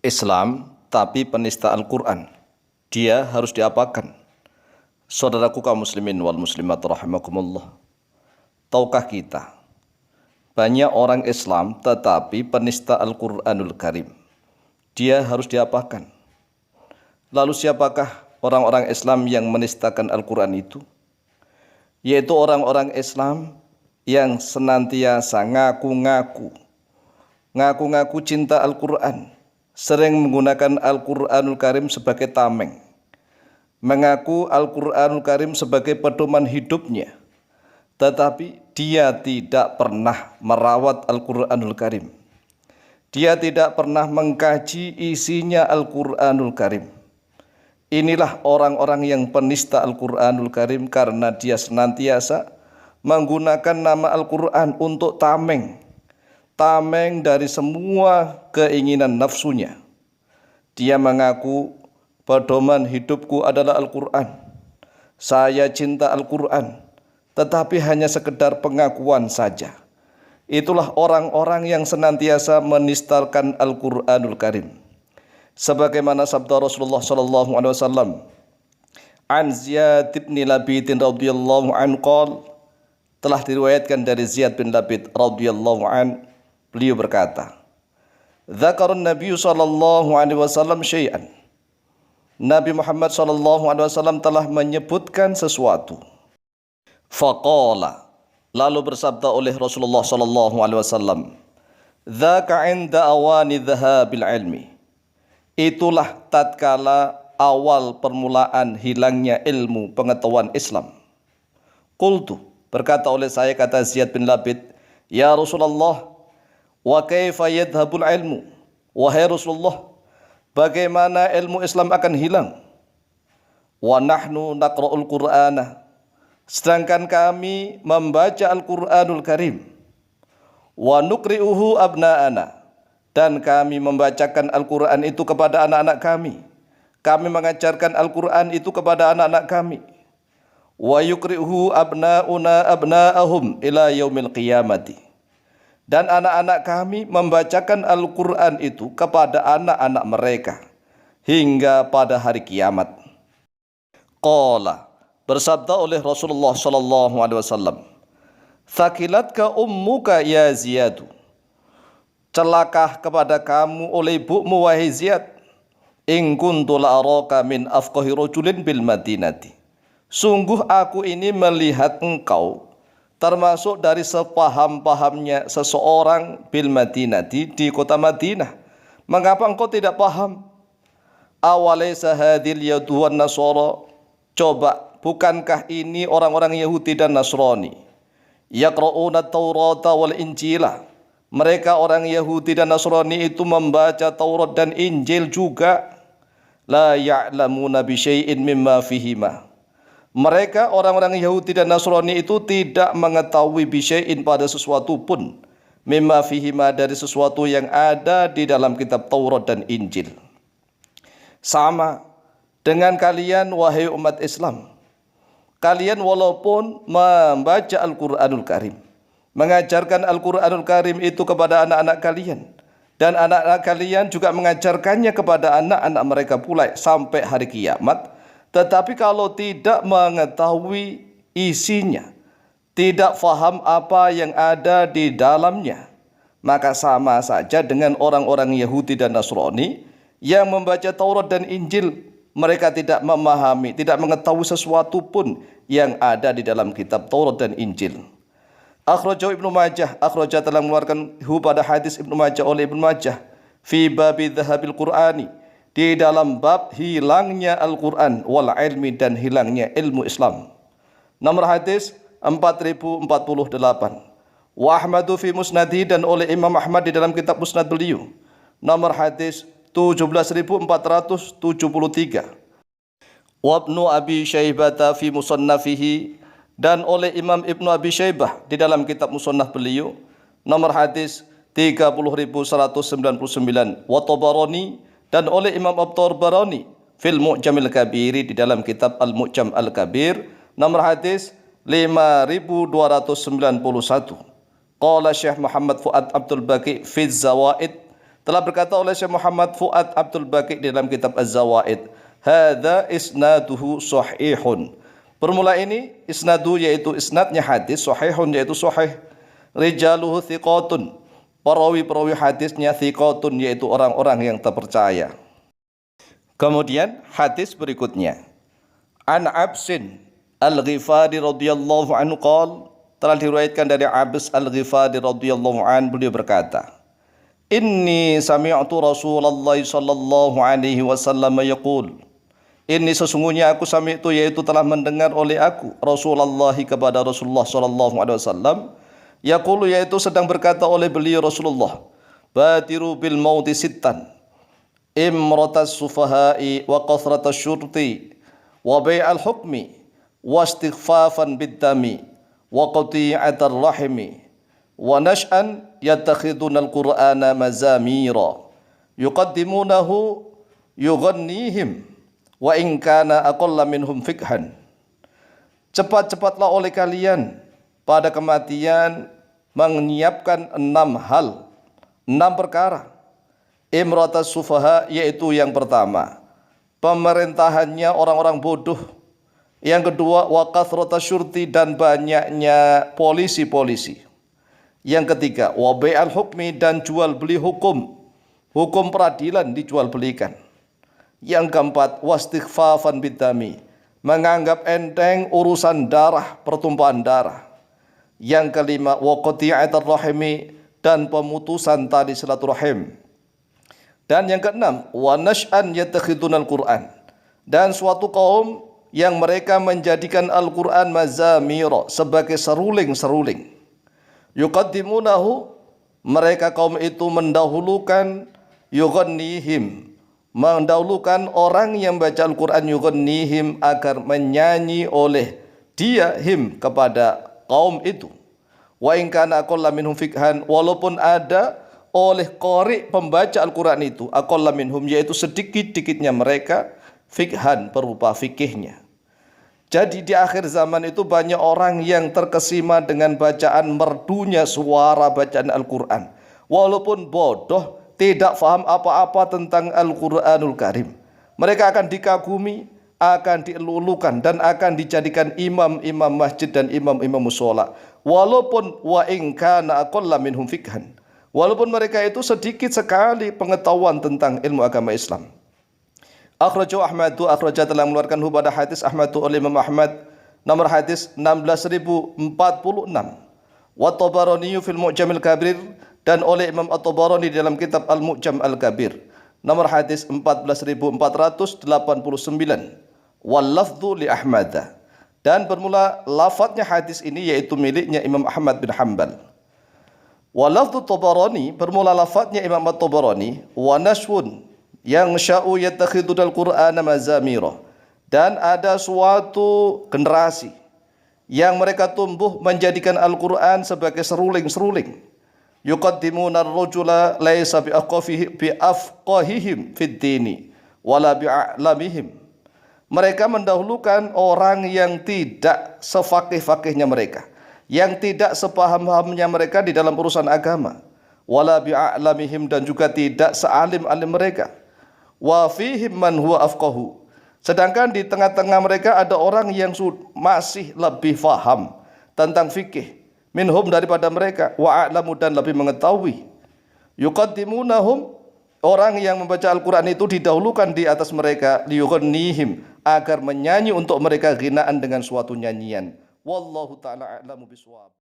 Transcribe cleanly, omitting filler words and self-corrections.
Islam tapi penista Al-Quran, dia harus diapakan? Saudaraku kaum muslimin wal muslimat rahimakumullah, tahukah kita banyak orang Islam tetapi penista Al-Quranul Karim, dia harus diapakan? Lalu siapakah orang-orang Islam yang menistakan Al-Quran itu? Yaitu orang-orang Islam yang senantiasa ngaku-ngaku cinta Al-Quran, sering menggunakan Al-Quranul Karim sebagai tameng, mengaku Al-Quranul Karim sebagai pedoman hidupnya, tetapi dia tidak pernah merawat Al-Quranul Karim. Dia tidak pernah mengkaji isinya Al-Quranul Karim. Inilah orang-orang yang penista Al-Quranul Karim karena dia senantiasa menggunakan nama Al-Quran untuk tameng dari semua keinginan nafsunya. Dia mengaku pedoman hidupku adalah Al-Quran, saya cinta Al-Quran, tetapi hanya sekedar pengakuan saja. Itulah orang-orang yang senantiasa menistakan Al-Quranul Karim. Sebagaimana sabda Rasulullah sallallahu alaihi wasallam, an Ziyad bin Labid radhiyallahu anhu qala, telah diriwayatkan dari Ziyad bin Labid radhiyallahu an, beliau berkata, "Dzakarun Nabi sallallahu alaihi wasallam syai'an." Nabi Muhammad sallallahu alaihi wasallam telah menyebutkan sesuatu. Faqala, lalu bersabda oleh Rasulullah sallallahu alaihi wasallam, "Dzaka 'inda awani dhahabil ilmi." Itulah tatkala awal permulaan hilangnya ilmu pengetahuan Islam. Qultu, berkata oleh saya, kata Ziyad bin Labid, "Ya Rasulullah, wa kaifa yadhhabul ilmu?" Wahai Rasulullah, bagaimana ilmu Islam akan hilang? Wa nahnu naqra'ul Qur'ana, sedangkan kami membaca Al-Qur'anul Karim. Wa nuqri'uhu abna'ana, dan kami membacakan Al-Quran itu kepada anak-anak kami. Kami mengajarkan Al-Quran itu kepada anak-anak kami. Wa yukri'uhu abna'una abna'ahum ila yaumil qiyamati, dan anak-anak kami membacakan Al-Quran itu kepada anak-anak mereka hingga pada hari kiamat. Qala, bersabda oleh Rasulullah sallallahu alaihi wasallam, "Thaqilatka ummuka ya Ziyadu." Celakah kepada kamu oleh ibumu wahai Ziyad. In kuntu la'araka min afqahi rajulin bil Madinati. Sungguh aku ini melihat engkau termasuk dari sepaham-pahamnya seseorang bil Madinati, di kota Madinah. Mengapa engkau tidak paham? Awalaysa hadhil yadu wan nasara. Coba, bukankah ini orang-orang Yahudi dan Nasrani? Yaqra'una Taurata wal Injila. Mereka orang Yahudi dan Nasrani itu membaca Taurat dan Injil juga. La ya'lamuna bi syai'in mimma fihima. Mereka orang-orang Yahudi dan Nasrani itu tidak mengetahui bi syai'in pada sesuatu pun, mimma fihima dari sesuatu yang ada di dalam kitab Taurat dan Injil. Sama dengan kalian wahai umat Islam. Kalian walaupun membaca Al-Qur'anul Karim, mengajarkan Al-Quranul Karim itu kepada anak-anak kalian, dan anak-anak kalian juga mengajarkannya kepada anak-anak mereka pula sampai hari kiamat, tetapi kalau tidak mengetahui isinya, tidak faham apa yang ada di dalamnya, maka sama saja dengan orang-orang Yahudi dan Nasrani yang membaca Taurat dan Injil. Mereka tidak memahami, tidak mengetahui sesuatu pun yang ada di dalam kitab Taurat dan Injil. Akhrajahu Ibnu Majah, akhraja telah mengeluarkan pada hadis Ibnu Majah oleh Ibnu Majah fi babi dhahabil Qur'ani, di dalam bab hilangnya Al-Quran wal ilmi, dan hilangnya ilmu Islam. Nomor hadis 4048. Wa Ahmadu fi musnadi, dan oleh Imam Ahmad di dalam kitab musnad beliau, nomor hadis 17473. Wa Ibnu Abi Syaibah fi musannafihi, dan oleh Imam Ibnu Abi Syaibah di dalam kitab musannaf beliau, nomor hadis 30.199. Wa Tabarani, dan oleh Imam At-Tabarani fil Mu'jamil Kabir, di dalam kitab Al-Mu'jam Al-Kabir, nomor hadis 5291. Qala Syekh Muhammad Fuad Abdul Baqi fi Zawaid, Telah berkata oleh Syekh Muhammad Fuad Abdul Baqi dalam kitab Az-Zawaid, hadza isnaduhu sahihun. Bermula ini isnadu yaitu isnadnya hadis, sahihun yaitu sahih. Rijaluhu thiqatun. Perawi-perawi hadisnya thiqatun yaitu orang-orang yang terpercaya. Kemudian hadis berikutnya. An Absin Al-Ghifari radhiyallahu anhu qala, telah diriwayatkan dari Abs Al-Ghifari radhiyallahu anhu, beliau berkata, Inni sami'tu Rasulullah sallallahu alaihi wasallam yaqul. Ini sesungguhnya aku sami'tu yaitu telah mendengar oleh aku Rasulullah kepada Rasulullah sallallahu alaihi wasallam yaqulu yaitu sedang berkata oleh beliau Rasulullah, Badiru bil mauti sittan, imratas sufahai wa qathratas syurti wa bai'al hukmi wa istighfafan bid-dami wa qati'atar rahimi wa nash'an yattakhiduna al-Qur'ana mazamira yuqaddimunahu yughannihim wa in kana aqalla minhum fikhan. Cepat-cepatlah oleh kalian pada kematian menyiapkan 6 hal, 6 perkara. Imratas sufaha yaitu yang pertama, pemerintahannya orang-orang bodoh. Yang kedua, wa kathrata syurti dan banyaknya polisi-polisi. Yang ketiga, wa bai'al hukmi dan jual beli hukum. Hukum peradilan dijual belikan. Yang keempat, wastighfafan bidami, menganggap enteng urusan darah, pertumpahan darah. Yang kelima, wa qati'atar rahimi dan pemutusan tali silaturahim. Dan yang keenam, wa nash'an yattakhidunal Qur'an, dan suatu kaum yang mereka menjadikan Al-Qur'an mazamira sebagai seruling-seruling. Yuqaddimunahu, mereka kaum itu mendahulukan yughannihim, mendahulukan orang yang baca Al-Qur'an yughannihim agar menyanyi oleh dia him kepada kaum itu. Wa in kana aqalla minhum fikhan, walaupun ada oleh qari pembaca Al-Qur'an itu aqalla minhum yaitu sedikit-sedikitnya mereka fikhan berupa fikihnya. Jadi di akhir zaman itu banyak orang yang terkesima dengan bacaan merdunya suara bacaan Al-Quran. Walaupun bodoh, tidak faham apa-apa tentang Al-Quranul Karim. Mereka akan dikagumi, akan dielulukan dan akan dijadikan imam-imam masjid dan imam-imam musola. Walaupun wa in kana aqalla minhum fikhan. Walaupun mereka itu sedikit sekali pengetahuan tentang ilmu agama Islam. Akhrajahu Ahmadu, akhraja telah mengeluarkan pada hadis Ahmadu oleh Imam Ahmad, nomor hadis 16046. Wa Tabarani fil Mu'jamil Kabir, dan oleh Imam At-Tabarani dalam kitab Al-Mu'jam Al-Kabir, nomor hadis 14489. Wal lafdhu li Ahmad, dan bermula lafadznya hadis ini yaitu miliknya Imam Ahmad bin Hanbal. Wa lafdhu Tabarani, bermula lafadznya Imam At-Tabarani, wa nashwun yang sya'u yattakhidunal Qur'ana mazamira, dan ada suatu generasi yang mereka tumbuh menjadikan Al-Quran sebagai seruling-seruling. Yuqaddimuna ar-rajula laysa biafqahihim fid dini wala bi'alamihim. Mereka mendahulukan orang yang tidak sefaqih-faqihnya mereka, yang tidak sepaham-pahamnya mereka di dalam urusan agama, wala bi'alamihim, dan juga tidak sealim-alim mereka. Wa fihim man huwa afqahu, sedangkan di tengah-tengah mereka ada orang yang masih lebih faham tentang fikih minhum daripada mereka, wa a'lamu, dan lebih mengetahui. Yuqaddimunahum, orang yang membaca Al-Quran itu didahulukan di atas mereka, liyughannihim, agar menyanyi untuk mereka ghinaan dengan suatu nyanyian. Wallahu ta'ala a'lamu bishawab.